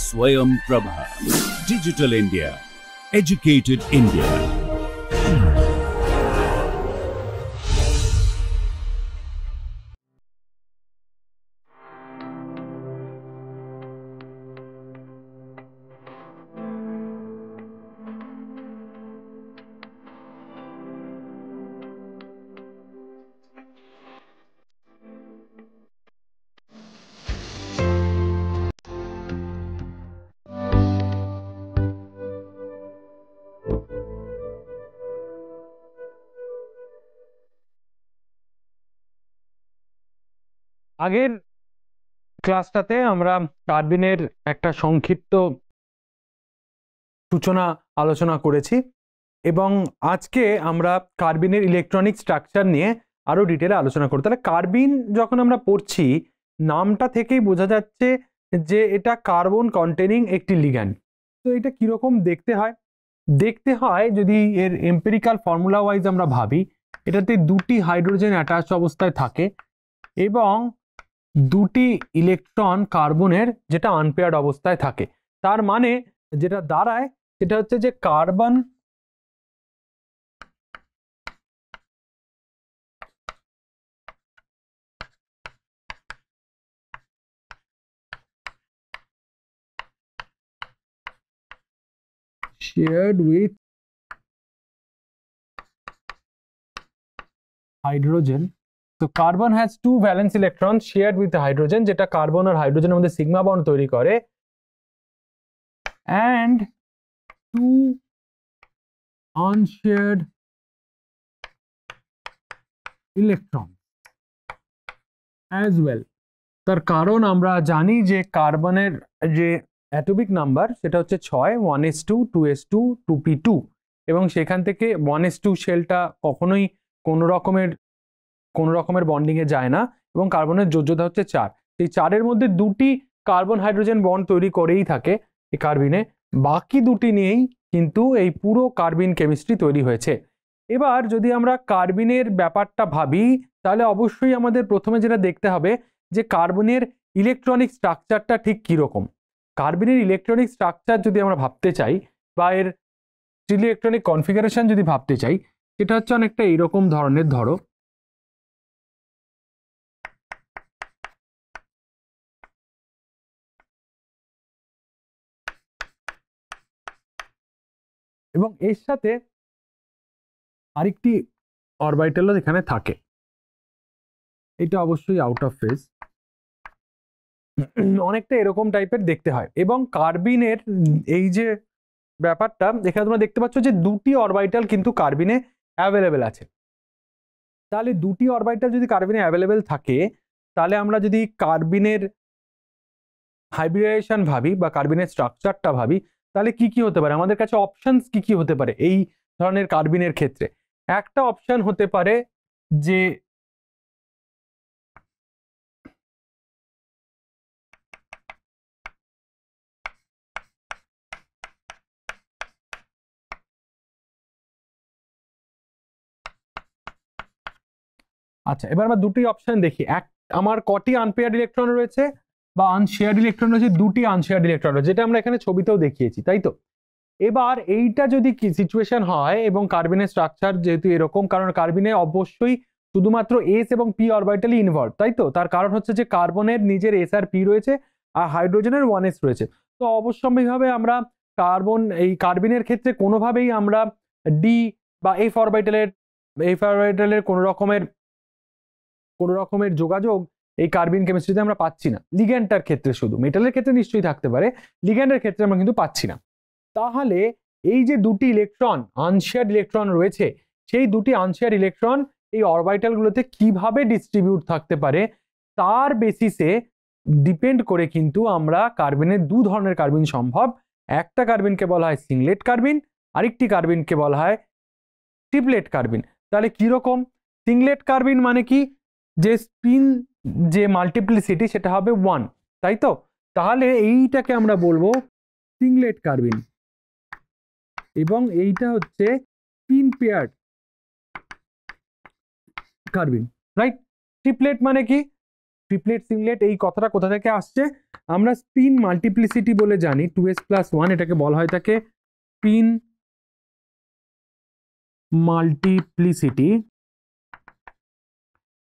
Swayam Prabha. Digital India. Educated India. আগের ক্লাসটাতে আমরা কার্বিনের একটা সংক্ষিপ্ত সূচনা আলোচনা করেছি এবং আজকে আমরা কার্বিনের ইলেকট্রনিক স্ট্রাকচার নিয়ে আরো ডিটেলে আলোচনা করব। তাহলে কার্বিন যখন আমরা পড়ছি নামটা থেকেই বোঝা যাচ্ছে যে এটা কার্বন কন্টেনিং একটি লিগ্যান্ড। তো এটা কিরকম দেখতে হয় যদি এর এম্পিরিক্যাল ফর্মুলা ওয়াইজ আমরা ভাবি, এটাতে দুটি হাইড্রোজেন অ্যাটাচ অবস্থায় থাকে এবং দুটি ইলেকট্রন কার্বনের যেটা আনপেয়ার্ড অবস্থায় থাকে। তার মানে যেটা দাঁড়ায় সেটা হচ্ছে যে carbon shared with hydrogen. So carbon has two valence electrons shared with the hydrogen, যেটা কার্বন আর হাইড্রোজেনের মধ্যে সিগমা বন্ড তৈরি করে, and two unshared electrons as well. তার কারণ আমরা জানি যে কার্বনের যে অ্যাটমিক নাম্বার সেটা হচ্ছে 6, 1s2, 2s2, 2p2 এবং সেখান থেকে 1s2 শেলটা কখনোই কোনো রকমের বন্ডিং এ যায় না এবং কার্বনের যোজ্যতা হচ্ছে 4। এই 4-এর মধ্যে দুটি কার্বন হাইড্রোজেন বন্ড তৈরি করেই থাকে এই কার্বিনে, বাকি দুটি নিয়েই কিন্তু এই পুরো কার্বিন কেমিস্ট্রি তৈরি হয়েছে। এবার যদি আমরা কার্বিনের ব্যাপারটা ভাবি তাহলে অবশ্যই আমাদের প্রথমে যেটা দেখতে হবে যে কার্বনের ইলেকট্রনিক স্ট্রাকচারটা ঠিক কিরকম। কার্বনের ইলেকট্রনিক স্ট্রাকচার যদি আমরা ভাবতে চাই বা এর ইলেকট্রনিক কনফিগারেশন যদি ভাবতে চাই, সেটা হচ্ছে অনেকটা এইরকম ধরনের। ধরো এবং এর সাথে আরেকটি অরবিটালও এখানে থাকে, এটা অবশ্যই আউট অফ ফেজ, অনেকটা এরকম টাইপের দেখতে হয়। এবং কার্বিনের এই যে ব্যাপারটা এখানে তোমরা দেখতে পাচ্ছ যে দুটি অরবিটাল কিন্তু কার্বিনে অ্যাভেলেবেল আছে। তাহলে দুটি অরবিটাল যদি কার্বিনে অ্যাভেলেবেল থাকে তাহলে আমরা যদি কার্বিনের হাইব্রিডাইজেশন ভাবি বা কার্বিনের স্ট্রাকচারটা ভাবি তাহলে কি কি হতে পারে, আমাদের কাছে অপশনস কি কি হতে পারে এই ধরনের কার্বিনের ক্ষেত্রে। একটা অপশন হতে পারে যে আচ্ছা, এবার আমরা দুটি অপশন দেখি। আমার কটি আনপেয়ার্ড ইলেকট্রন রয়েছে বা আনশেয়ার্ড ইলেকট্রন রয়েছে, দুটি আনশেয়ার্ড ইলেকট্রন রয়েছে, যেটা আমরা এখানে ছবিতেও দেখিয়েছি, তাই তো। এবার এইটা যদি কি সিচুয়েশন হয় এবং কার্বিনের স্ট্রাকচার যেহেতু এরকম, কারণ কার্বিনে অবশ্যই শুধুমাত্র এস এবং পি অরবিটালই ইনভলভ, তাই তো। তার কারণ হচ্ছে যে কার্বনের নিজের এস আর পি রয়েছে আর হাইড্রোজেনের 1s রয়েছে। তো অবশ্যম্ভাবীভাবে আমরা কার্বিনের ক্ষেত্রে কোনোভাবেই আমরা ডি বা এফ অরবিটালের কোনো রকমের যোগাযোগ এই কার্বিন কেমিস্ট্রিতে আমরা পাচ্ছি না। লিগ্যান্ডটার ক্ষেত্রে, শুধু মেটালের ক্ষেত্রে নিশ্চয়ই থাকতে পারে, লিগ্যান্ডের ক্ষেত্রে আমরা কিন্তু পাচ্ছি না। তাহলে এই যে দুটি ইলেকট্রন আনশেয়ার্ড ইলেকট্রন রয়েছে, সেই দুটি আনশেয়ার্ড ইলেকট্রন এই অরবিটালগুলোতে কিভাবে ডিস্ট্রিবিউট থাকতে পারে তার বেসিসে ডিপেন্ড করে কিন্তু আমরা কার্বিনের দু ধরনের কার্বিন সম্ভব। একটা কার্বিনকে বলা হয় সিংলেট কার্বিন, আরেকটি কার্বিনকে বলা হয় ট্রিপলেট কার্বিন। তাহলে কিরকম? সিংলেট কার্বিন মানে কি, যে স্পিন যে মাল্টিপ্লিসিটি সেটা হবে 1, তাই তো। তাহলে এইটাকে আমরা বলবো সিংলেট কার্বিন এবং এইটা হচ্ছে স্পিন পেয়ার্ড কার্বিন, রাইট। ট্রিপলেট মানে কি, ট্রিপলেট সিংলেট এই কথাটা কোথা থেকে আসছে? আমরা স্পিন মাল্টিপ্লিসিটি বলে জানি 2s+1, এটাকে বলা হয় থাকে স্পিন মাল্টিপ্লিসিটি।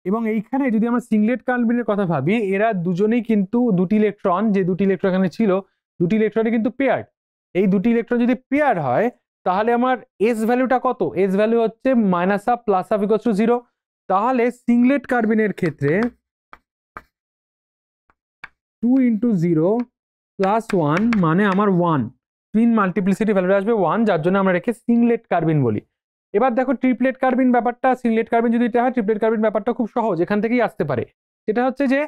এবং এইখানে যদি আমরা সিংলেট কার্বিনের কথা ভাবি, এরা দুজনেই কিন্তু দুটি ইলেকট্রন, যে দুটি ইলেকট্রন এখানে ছিল, দুটি ইলেকট্রনই কিন্তু পেয়ার্ড। এই দুটি ইলেকট্রন যদি পেয়ার হয় তাহলে আমার এস ভ্যালুটা কত? এস ভ্যালু হচ্ছে -1 +1 = 0। তাহলে সিংলেট কার্বিনের ক্ষেত্রে 2 × 0 + 1 মানে আমার 1, স্পিন মাল্টিপ্লিসিটি ভ্যালুটা আসবে 1, যার জন্য আমরা রেখে সিংলেট কার্বিন বলি। এবার দেখো ট্রিপলেট কার্বিন ব্যাপারটা, সিংলেট কার্বিন যদি এটা হয়, ট্রিপলেট কার্বিন ব্যাপারটা খুব সহজ, এখান থেকেই আসতে পারে। সেটা হচ্ছে যে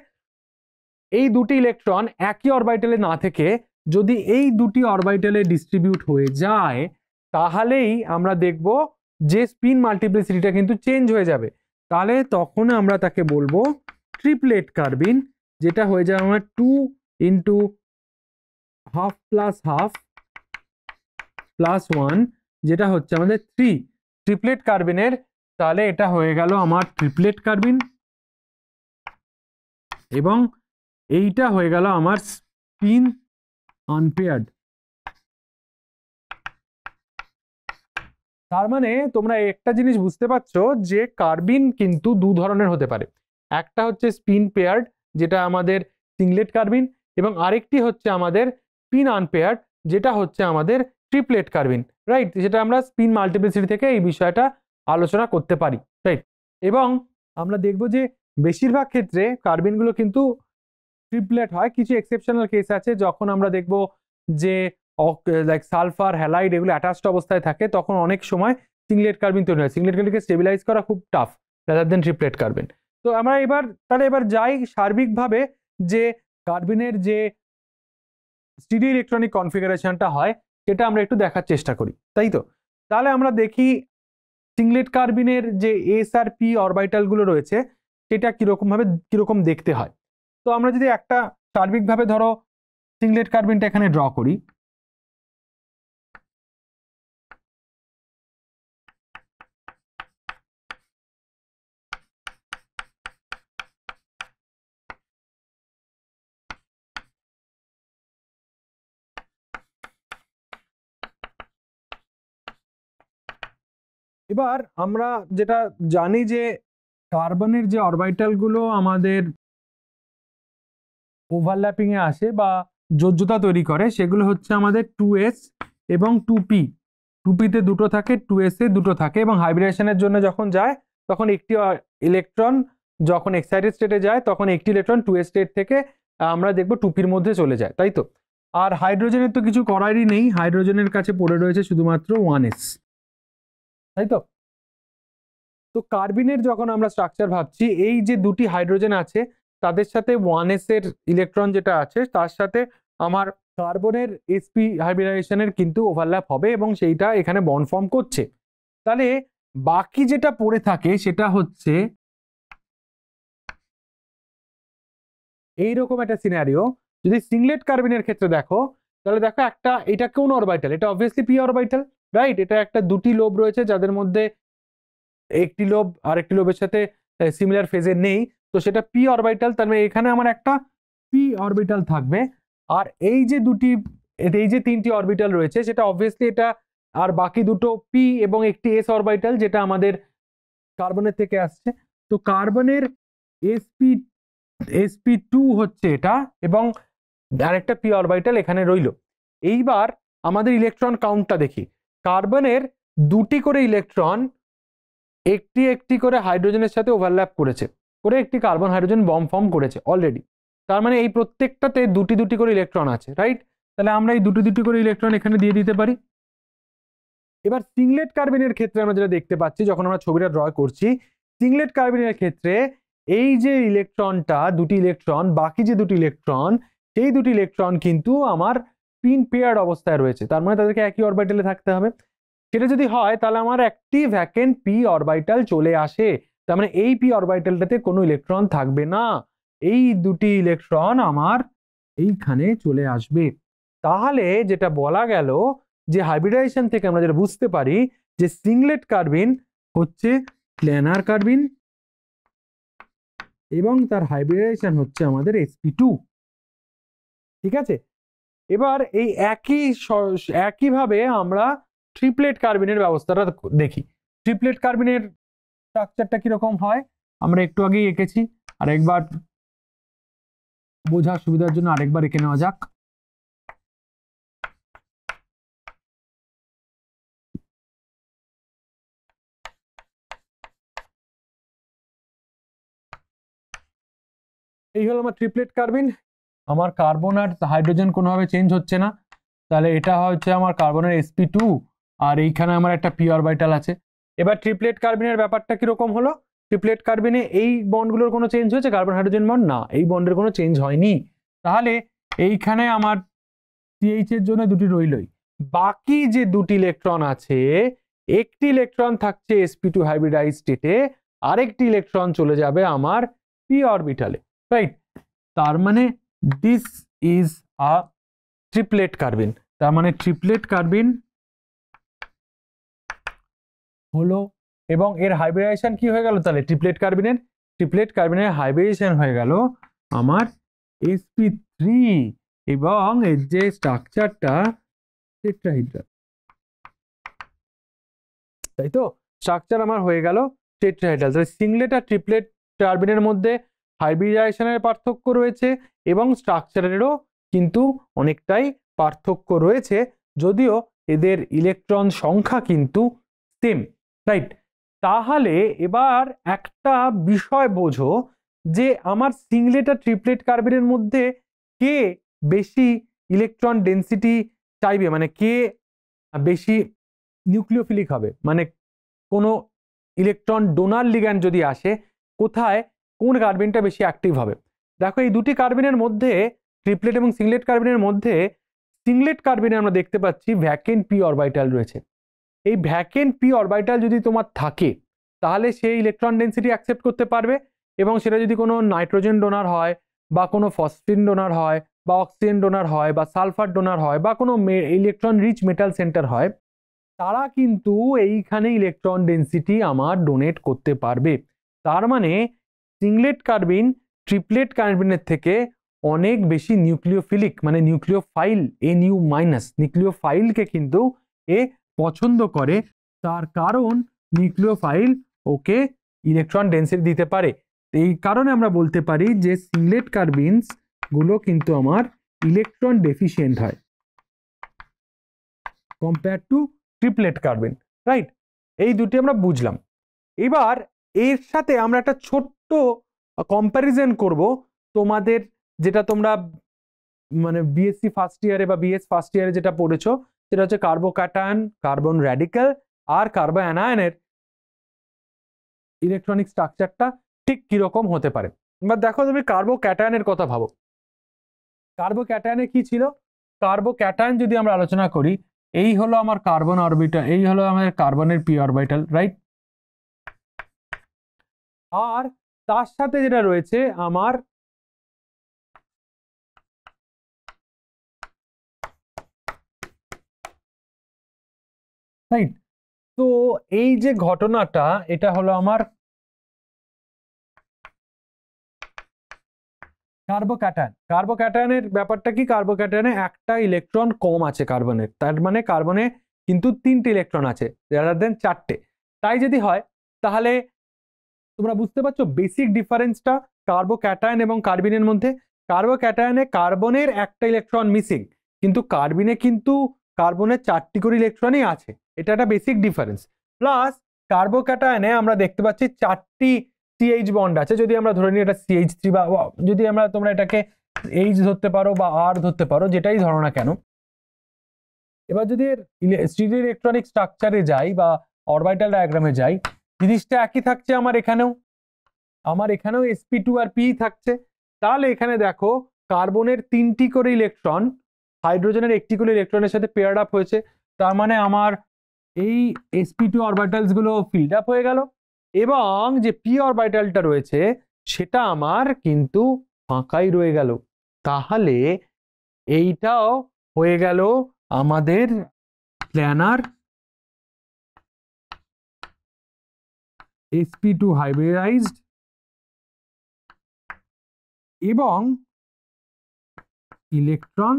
এই দুটি ইলেকট্রন একই অরবিটালে না থেকে যদি এই দুটি অরবিটালে ডিস্ট্রিবিউট হয়ে যায় তাহলেই আমরা দেখব যে স্পিন মাল্টিপ্লিসিটিটা কিন্তু চেঞ্জ হয়ে যাবে। তাহলে তখন আমরা তাকে বলবো ট্রিপলেট কার্বিন, যেটা হয়ে যাবে আমার 2 × ½ + ½ + 1, যেটা হচ্ছে আমাদের 3 ট্রিপলেট কার্বিনের। তাহলে এটা হয়ে গেল আমার ট্রিপলেট কার্বিন, এবং এইটা হয়ে গেল আমার স্পিন আনপেয়ার্ড। তার মানে তোমরা একটা জিনিস বুঝতে পারছো যে কার্বিন কিন্তু দু ধরনের হতে পারে। একটা হচ্ছে স্পিন পেয়ার্ড, যেটা আমাদের সিংলেট কার্বিন, এবং আরেকটি হচ্ছে আমাদের স্পিন আনপেয়ার্ড, যেটা হচ্ছে আমাদের ট্রিপলেট কার্বিন, রাইট? যেটা আমরা স্পিন মাল্টিপ্লিসিটি থেকে এই বিষয়টা আলোচনা করতে পারি, রাইট? এবং আমরা দেখব যে বেশিরভাগ ক্ষেত্রে কার্বিনগুলো কিন্তু ট্রিপলেট হয়। কিছু এক্সেপশনাল কেস আছে, যখন আমরা দেখব যে লাইক সালফার, হ্যালাইড এগুলো অ্যাটাচড অবস্থায় থাকে, তখন অনেক সময় সিংলেট কার্বিন তৈরি হয়। সিংলেট কার্বিনকে স্টেবিলাইজ করা খুব টাফ রাদার দেন ট্রিপলেট কার্বিন। তো আমরা এবার যাই সার্বিকভাবে যে কার্বিনের যে স্টিডি ইলেকট্রনিক কনফিগারেশনটা হয় সেটা আমরা একটু দেখার চেষ্টা করি, তাই তো? তাহলে আমরা দেখি সিংলেট কার্বিনের যে এস আর পি অরবিটালগুলো রয়েছে সেটা কিরকম দেখতে হয়। তো আমরা যদি একটা সার্বিকভাবে ধরো সিংলেট কার্বিনটা এখানে ড্র করি, এবার আমরা যেটা জানি যে কার্বনের যে অরবিটালগুলো আমাদের ওভারল্যাপিং এ আসে বা যোজ্যতা তৈরি করে, সেগুলো হচ্ছে আমাদের 2s এবং 2p। 2p তে দুটো থাকে, 2s এ দুটো থাকে, এবং হাইব্রিডেশনের জন্য যখন যায় তখন একটি ইলেকট্রন যখন এক্সাইটেড স্টেটে যায় তখন একটি ইলেকট্রন 2s স্টেট থেকে আমরা দেখব 2p এর মধ্যে চলে যায়, তাই তো? আর হাইড্রোজেনের তো কিছু করারই নেই, হাইড্রোজেনের কাছে পড়ে রয়েছে শুধুমাত্র 1s, তাই তো? তো কার্বিনের যখন আমরা স্ট্রাকচার ভাবছি, এই যে দুটি হাইড্রোজেন আছে তাদের সাথে 1s এর ইলেকট্রন যেটা আছে তার সাথে আমার কার্বনের sp হাইব্রিডাইজেশনের কিন্তু ওভারল্যাপ হবে, এবং সেইটা এখানে বন্ড ফর্ম করছে। তাহলে বাকি যেটা পড়ে থাকে সেটা হচ্ছে এইরকম একটা সিনারিও। যদি সিংলেট কার্বিনের ক্ষেত্রে দেখো, তাহলে দেখো এটা কোন অরবিটাল? এটা অবভিয়াসলি পি অরবিটাল, রাইট? এটা একটা দুটি লোব রয়েছে যাদের মধ্যে একটি লোব আরেকটি লোবের সাথে সিমিলার ফেজে নেই, তো সেটা পি অরবিটাল। তার মানে এখানে আমার একটা পি অরবিটাল থাকবে, আর এই যে তিনটি অরবিটাল রয়েছে সেটা অবভিয়াসলি এটা, আর বাকি দুটো পি এবং একটি এস অরবিটাল যেটা আমাদের কার্বনের থেকে আসছে। তো কার্বনের sp2 হচ্ছে এটা, এবং আরেকটা পি অরবিটাল এখানে রইল। এইবার আমাদের ইলেকট্রন কাউন্টটা দেখি। কার্বনের দুটি করে ইলেকট্রন একটি একটি করে হাইড্রোজেনের সাথে ওভারল্যাপ করে একটি কার্বন হাইড্রোজেন বম্ব ফর্ম করেছে অলরেডি। তার মানে এই প্রত্যেকটাতে দুটি দুটি করে ইলেকট্রন আছে, রাইট? তাহলে আমরা এই দুটি দুটি করে ইলেকট্রন এখানে দিয়ে দিতে পারি। এবার সিংলেট কার্বিনের ক্ষেত্রে আমরা যেটা দেখতে পাচ্ছি যখন আমরা ছবিটা ড্র করছি, সিংলেট কার্বিনের ক্ষেত্রে এই যে ইলেকট্রনটা, দুটি ইলেকট্রন, বাকি যে দুটি ইলেকট্রন, সেই দুটি ইলেকট্রন কিন্তু আমার স্পিন পেয়ার্ড অবস্থায় রয়েছে। তার মানে তাদেরকে একই অরবিটালে থাকতে হবে। সেটা যদি হয় তাহলে আমার একটি ভ্যাকেন্ট পি অরবিটাল চলে আসে। তার মানে এই পি অরবিটালটাতে কোনো ইলেকট্রন থাকবে না, এই দুটি ইলেকট্রন আমার এইখানে চলে আসবে। তাহলে যেটা বলা গেল যে হাইব্রিডাইজেশন থেকে আমরা যেটা বুঝতে পারি যে সিংলেট কার্বিন হচ্ছে প্ল্যানার কার্বিন, এবং তার হাইব্রিডাইজেশন হচ্ছে আমাদের sp2। ঠিক আছে, এবার এই একইভাবে আমরা ট্রিপলেট কার্বিনের ব্যবস্থাটা দেখি। ট্রিপলেট কার্বিনের স্ট্রাকচারটা কিরকম হয় আমরা একটু আগেই এঁকেছি, আর একবার বোঝার সুবিধার জন্য আরেকবার এঁকে নেওয়া যাক। এই হলো আমার ট্রিপলেট কার্বিন। আমার কার্বন আর হাইড্রোজেন কোনোভাবে চেঞ্জ হচ্ছে না, তাহলে এটা হচ্ছে আমার কার্বনের sp2, আর এইখানে আমার একটা p অরবিটাল আছে। এবার ট্রিপলেট কার্বিনের ব্যাপারটা কিরকম হলো? ট্রিপলেট কার্বিনে এই বন্ডগুলোর কোনো চেঞ্জ হয়েছে? কার্বন হাইড্রোজেন বন্ড না, এই বন্ডের কোনো চেঞ্জ হয়নি। তাহলে এইখানে আমার CH এর জন্য দুটি রইলই, বাকি যে দুটি ইলেকট্রন আছে, একটি ইলেকট্রন থাকছে sp2 হাইব্রিডাইজ স্টেটে, আরেকটি ইলেকট্রন চলে যাবে আমার p অরবিটালে, রাইট? তার মানে দিস ইজ আ ট্রিপলেট কার্বিন। তার মানে ট্রিপলেট কার্বিন হলো, এবং এর হাইব্রিডাইজেশন কি হয়ে গেল? তাহলে ট্রিপলেট কার্বিনের হাইব্রিডাইজেশন হয়ে গেল আমার sp3, এবং এর যে স্ট্রাকচারটা টেট্রাহিড্রাল, তাই তো? স্ট্রাকচার আমার হয়ে গেল টেট্রাহিড্রাল। তাহলে সিংলেট আর ট্রিপলেট কার্বিনের মধ্যে হাইব্রিডাইজেশনের পার্থক্য রয়েছে এবং স্ট্রাকচারেরও কিন্তু অনেকটাই পার্থক্য রয়েছে, যদিও এদের ইলেকট্রন সংখ্যা কিন্তু সেম, রাইট? তাহলে এবার একটা বিষয় বোঝো যে আমার সিংলেট আর ট্রিপলেট কার্বিনের মধ্যে কে বেশি ইলেকট্রন ডেন্সিটি চাইবে, মানে কে বেশি নিউক্লিওফিলিক হবে, মানে কোনো ইলেকট্রন ডোনার লিগ্যান্ড যদি আসে, কোথায় কোন কার্বিনটা বেশি অ্যাক্টিভ হবে? দেখো এই দুটি কার্বিনের মধ্যে, ট্রিপলেট এবং সিংলেট কার্বিনের মধ্যে, সিংলেট কার্বিনে আমরা দেখতে পাচ্ছি ভ্যাকেন্ট p অরবিটাল রয়েছে। এই ভ্যাকেন্ট p অরবিটাল যদি তোমার থাকে, তাহলে সেই ইলেকট্রন ডেন্সিটি অ্যাকসেপ্ট করতে পারবে, এবং সেটা যদি কোনো নাইট্রোজেন ডোনার হয়, বা কোনো ফসফিন ডোনার হয়, বা অক্সিজেন ডোনার হয়, বা সালফার ডোনার হয়, বা কোনো ইলেকট্রন রিচ মেটাল সেন্টার হয়, তারা কিন্তু এইখানে ইলেকট্রন ডেন্সিটি আমার ডোনেট করতে পারবে। তার মানে সিংলেট কার্বিন ট্রিপলেট কার্বিনের থেকে অনেক বেশি নিউক্লিওফিলিক, মানে নিউক্লিওফাইল, Nu মাইনাস নিউক্লিওফাইলকে কিন্তু এ পছন্দ করে, তার কারণ নিউক্লিওফাইল ওকে ইলেকট্রন ডেন্সিটি দিতে পারে। এই কারণে আমরা বলতে পারি যে সিংলেট কার্বিনস গুলো কিন্তু আমার ইলেকট্রন ডেফিশিয়েন্ট হয় কম্পেয়ার টু ট্রিপলেট কার্বিন, রাইট? এই দুটি আমরা বুঝলাম। এবার এর সাথে আমরা একটা ছোট্ট কম্প্যারিজন করব তোমাদের, যেটা তোমরা মানে বিএসসি ফার্স্ট ইয়ারে বা বিএস ফার্স্ট ইয়ারে যেটা পড়েছো, সেটা হচ্ছে কার্বোক্যাটায়ন, কার্বন র্যাডিক্যাল আর কার্বো অ্যানায়নের ইলেকট্রনিক স্ট্রাকচারটা ঠিক কিরকম হতে পারে। এবার দেখো তুমি কার্বোক্যাটায়নের কথা ভাবো। কার্বোক্যাটায়নে কি ছিল? কার্বোক্যাটায়ন যদি আমরা আলোচনা করি, এই হলো আমার কার্বন অরবিটাল, এই হলো আমাদের কার্বনের p অরবিটাল, রাইট? আর তার সাথে যেটা রয়েছে আমার রাইট। তো এই যে ঘটনাটা, এটা হলো আমার কার্বোক্যাটায়নের ব্যাপারটা কি? কার্বোক্যাটায়নে একটা ইলেকট্রন কম আছে কার্বনের, তার মানে কার্বনে কিন্তু 3টে ইলেকট্রন আছে রাদার দেন 4টে। তাই যদি হয়, তাহলে তোমরা বুঝতে পারছো বেসিক ডিফারেন্সটা কার্বোক্যাটায়ন এবং কার্বিনের মধ্যে। কার্বোক্যাটায়নে কার্বনের একটা ইলেকট্রন মিসিং, কিন্তু কার্বিনে কিন্তু কার্বনের 4টি করে ইলেকট্রনই আছে, এটা একটা বেসিক ডিফারেন্স। প্লাস কার্বোক্যাটায়নে আমরা দেখতে পাচ্ছি 4টি CH বন্ড আছে, যদি আমরা ধরে নিই এটা CH3, বা যদি আমরা তোমরা এটাকে H ধরতে পারো বা R ধরতে পারো, যেটাই ধরো না কেন। এবার যদি এর স্টিরিও ইলেকট্রনিক স্ট্রাকচারে যাই বা অরবিটাল ডায়াগ্রামে যাই, জিনিসটা একই থাকছে আমার এখানেও sp2 আর p থাকছে। তাহলে এখানে দেখো কার্বনের 3টি করে ইলেকট্রন হাইড্রোজেনের একটি করে ইলেকট্রনের সাথে পেয়ার্ড আপ হয়েছে, তার মানে আমার এই sp2 অরবিটালস গুলো ফিল্ড আপ হয়ে গেল, এবং যে p অরবিটালটা রয়েছে সেটা আমার কিন্তু ফাঁকাই রয়ে গেল। তাহলে এইটাও হয়ে গেল আমাদের প্ল্যানার sp2 হাইব্রিডাইজড এবং ইলেকট্রন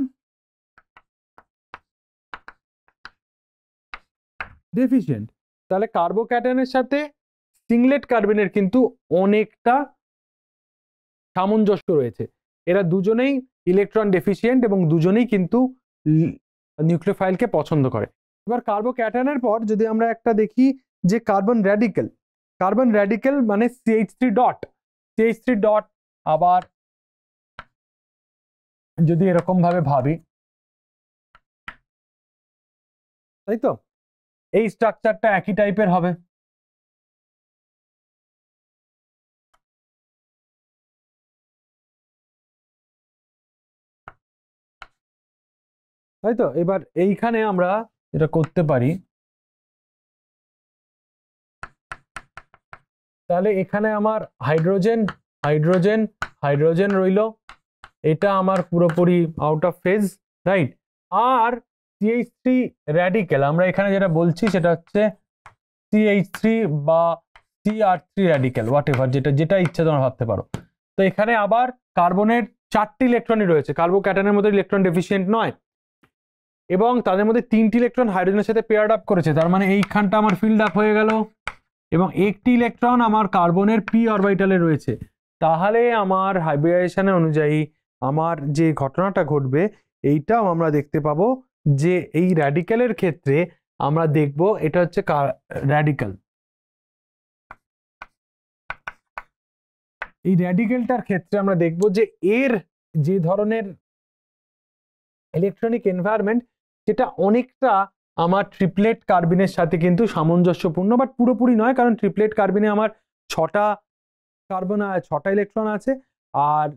ডেফিশিয়েন্ট। তাহলে কার্বোক্যাটায়নের সাথে সিংলেট কার্বিনের কিন্তু অনেকটা সামঞ্জস্য রয়েছে। এরা দুজনেই ইলেকট্রন ডেফিশিয়েন্ট এবং দুজনেই কিন্তু নিউক্লিওফাইলকে পছন্দ করে। এবার কার্বোক্যাটায়নের পর যদি আমরা একটা দেখি যে কার্বন র্যাডিক্যাল মানে CH3 ডট আবার যদি এরকম ভাবে ভাবি, তাই তো এই স্ট্রাকচারটা একই টাইপের হবে। তাই তো এবার এইখানে আমরা এটা করতে পারি, তাহলে এখানে আমার হাইড্রোজেন রইল, এটা আমার পুরোপুরি আউট অফ ফেজ, রাইট। আর CH3 র্যাডিক্যাল আমরা এখানে যেটা বলছি সেটা হচ্ছে CH3 বা CR3 র্যাডিক্যাল, হোয়াট এভার, যেটা ইচ্ছা তোমরা ভাবতে পারো। তো এখানে আবার কার্বনের 4টি ইলেকট্রনই রয়েছে, কার্বোক্যাটায়নের মধ্যে ইলেকট্রন ডেফিশিয়েন্ট নয়, এবং তাদের মধ্যে 3টি ইলেকট্রন হাইড্রোজেনের সাথে পেয়ার্ড আপ করেছে, তার মানে এইখানটা আমার ফিল্ড আপ হয়ে গেল, এবং একটি ইলেকট্রন আমার কার্বনের p অরবিটালে রয়েছে। তাহলে আমার হাইব্রিডাইজেশনের অনুযায়ী আমার যে ঘটনাটা ঘটবে এইটাও আমরা দেখতে পাবো যে এই র্যাডিক্যালের ক্ষেত্রে আমরা দেখব এটা হচ্ছে র্যাডিক্যাল। এই র্যাডিক্যালটার ক্ষেত্রে আমরা দেখব যে এর যে ধরনের ইলেকট্রনিক এনভায়রনমেন্ট সেটা অনেকটা আমার ট্রিপলেট কার্বিনের সাথে কিন্তু সামঞ্জস্যপূর্ণ, বাট পুরোপুরি নয়, কারণ ট্রিপলেট কার্বিনে আমার 6টা ইলেকট্রন আছে, আর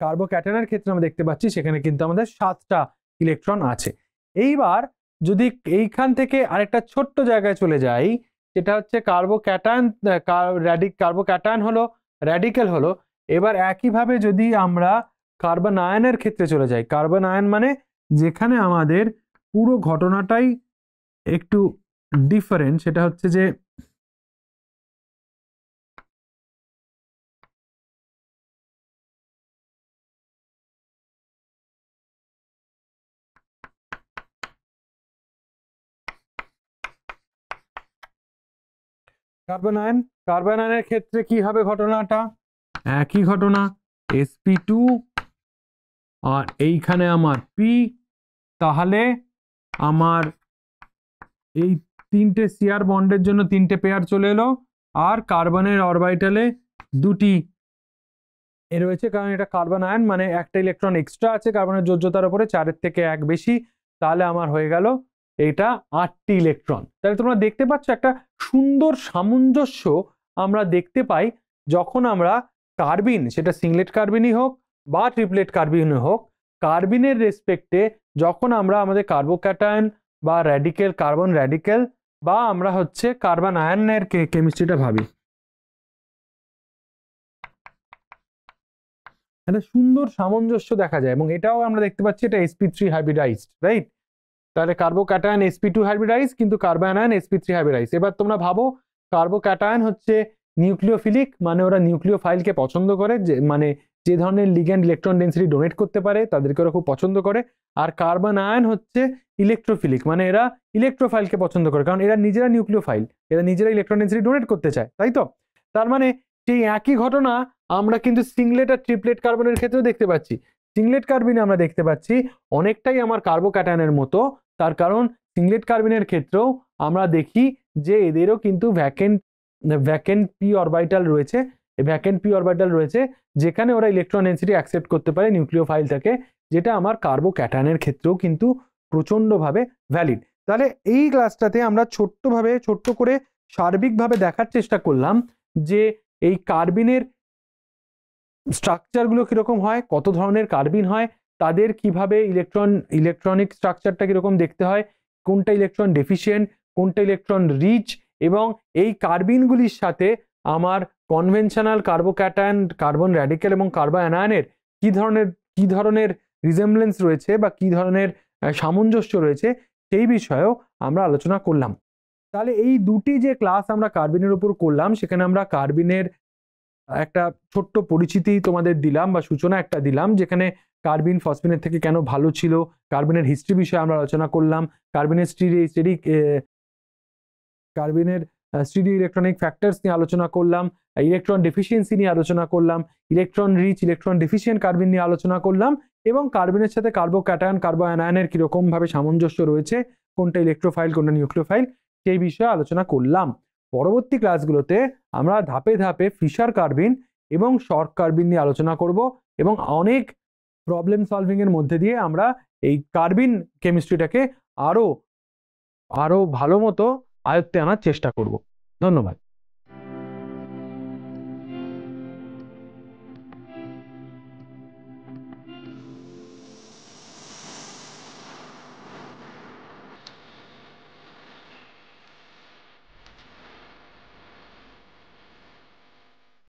কার্বোক্যাটায়নের ক্ষেত্রে আমরা দেখতে পাচ্ছি সেখানে কিন্তু আমাদের 7টা ইলেকট্রন আছে। এইবার যদি এইখান থেকে আরেকটা ছোট্ট জায়গায় চলে যাই, সেটা হচ্ছে কার্বোক্যাটায়ন হলো র্যাডিক্যাল হলো। এবার একইভাবে যদি আমরা কার্বন আয়নের ক্ষেত্রে চলে যাই, কার্বন আয়ন মানে যেখানে আমাদের পুরো ঘটনাটাই একটু ডিফারেন্ট, সেটা হচ্ছে যে কার্বন আয়নের ক্ষেত্রে কি হবে ঘটনাটা, একই ঘটনা, sp2 আর এইখানে আমার p, তাহলে আমার এই 3টে সিআর বন্ডের জন্য 3টে পেয়ার চলে এলো, আর কার্বনের অরবিটালে 2টি এ রয়েছে, কারণ এটা কার্বন আয়ন মানে একটা ইলেকট্রন এক্সট্রা আছে কার্বনের যোজ্যতার উপরে, 4-এর থেকে 1 বেশি, তাহলে আমার হয়ে গেল এটা 8টি ইলেকট্রন। তাহলে তোমরা দেখতে পাচ্ছ একটা সুন্দর সামঞ্জস্য আমরা দেখতে পাই যখন আমরা কার্বিন, সেটা সিংলেট কার্বিনই হোক বা ট্রিপলেট কার্বিন হোক, কার্বিনের রেসপেক্টে যখন আমরা আমাদের কার্বোক্যাটায়ন বা কার্বন র্যাডিক্যাল বা আমরা হচ্ছে কার্বন আয়নের কেমিস্ট্রিটা ভাবি, একটা সুন্দর সামঞ্জস্য দেখা যায়। এবং এটাও আমরা দেখতে পাচ্ছি এটা sp3 হাইব্রিডাইজড, রাইট। তাহলে কার্বোক্যাটায়ন sp2 হাইব্রিডাইজ, কিন্তু কার্বন আয়ন sp3 হাইব্রিডাইজ। এবার তোমরা ভাবো কার্বোক্যাটায়ন হচ্ছে নিউক্লিওফিলিক, মানে ওরা নিউক্লিওফাইলকে পছন্দ করে, মানে যে ধরনের লিগ্যান্ড ইলেকট্রন ডেন্সিটি ডোনেট করতে পারে তাদেরকে ওরা খুব পছন্দ করে। আর কার্বন আয়ন হচ্ছে ইলেকট্রোফিলিক, মানে এরা ইলেকট্রোফাইলকে পছন্দ করে, কারণ এরা নিজেরা নিউক্লিওফাইল, এরা নিজেরা ইলেকট্রন ডেন্সিটি ডোনেট করতে চায়, তাই তো। তার মানে সেই একই ঘটনা আমরা কিন্তু সিংলেট আর ট্রিপলেট কার্বনের ক্ষেত্রেও দেখতে পাচ্ছি। সিংলেট কার্বিনে আমরা দেখতে পাচ্ছি অনেকটাই আমার কার্বোক্যাটায়নের মতো, তার কারণ সিংলেট কার্বিনের ক্ষেত্রেও আমরা দেখি যে এদেরও কিন্তু ভ্যাকেন্ট p অরবিটাল রয়েছে, ভ্যাকেন্ট p অরবিটাল রয়েছে যেখানে ওরা ইলেকট্রন ডেন্সিটি অ্যাকসেপ্ট করতে পারে নিউক্লিওফাইলটাকে, যেটা আমার কার্বোক্যাটায়নের ক্ষেত্রেও কিন্তু প্রচন্ডভাবে ভ্যালিড। তাহলে এই ক্লাসটাতে আমরা ছোট্ট করে সার্বিকভাবে দেখার চেষ্টা করলাম যে এই কার্বিনের স্ট্রাকচারগুলো কিরকম হয়, কত ধরনের কার্বিন হয়, তাদের কিভাবে ইলেকট্রনিক স্ট্রাকচারটা কিরকম দেখতে হয়, কোনটা ইলেকট্রন ডেফিশিয়েন্ট, কোনটা ইলেকট্রন রিচ, এবং এই কার্বিনগুলির সাথে আমার কনভেনশনাল কার্বোক্যাটায়ন, কার্বন র্যাডিক্যাল এবং কার্বন আয়নের কি ধরনের রিজেমব্লেন্স রয়েছে বা কি ধরনের সামঞ্জস্য রয়েছে সেই বিষয়েও আমরা আলোচনা করলাম। তাহলে এই দুটি যে ক্লাস আমরা কার্বিনের উপর করলাম, সেখানে আমরা কার্বিনের একটা ছোট্ট পরিচিতি তোমাদের দিলাম বা সূচনা একটা দিলাম, যেখানে কার্বিন ফসফিনের থেকে কেন ভালো ছিল, কার্বিনের হিস্ট্রি বিষয়ে আমরা আলোচনা করলাম, কার্বিনের স্টিরিও ইলেকট্রনিক ফ্যাক্টরস নিয়ে আলোচনা করলাম, ইলেকট্রন ডেফিসিয়েন্সি নিয়ে আলোচনা করলাম, ইলেকট্রন রিচ ইলেকট্রন ডেফিসিয়েন্ট কার্বিন নিয়ে আলোচনা করলাম, এবং কার্বিনের সাথে কার্বোক্যাটায়ন কার্বো অ্যানায়নের কিরকম ভাবে সামঞ্জস্য রয়েছে, কোনটা ইলেকট্রোফাইল কোনটা নিউক্লিওফাইল, সেই বিষয়ে আলোচনা করলাম। পরবর্তী ক্লাসগুলোতে আমরা ধাপে ধাপে ফিশার কার্বিন এবং শর্ক কার্বিন নিয়ে আলোচনা করব, এবং অনেক প্রবলেম সলভিং এর মধ্যে দিয়ে আমরা এই কার্বিন কেমিস্ট্রিটাকে আরো ভালো মতো আয়ত্তে আনার চেষ্টা করব। ধন্যবাদ।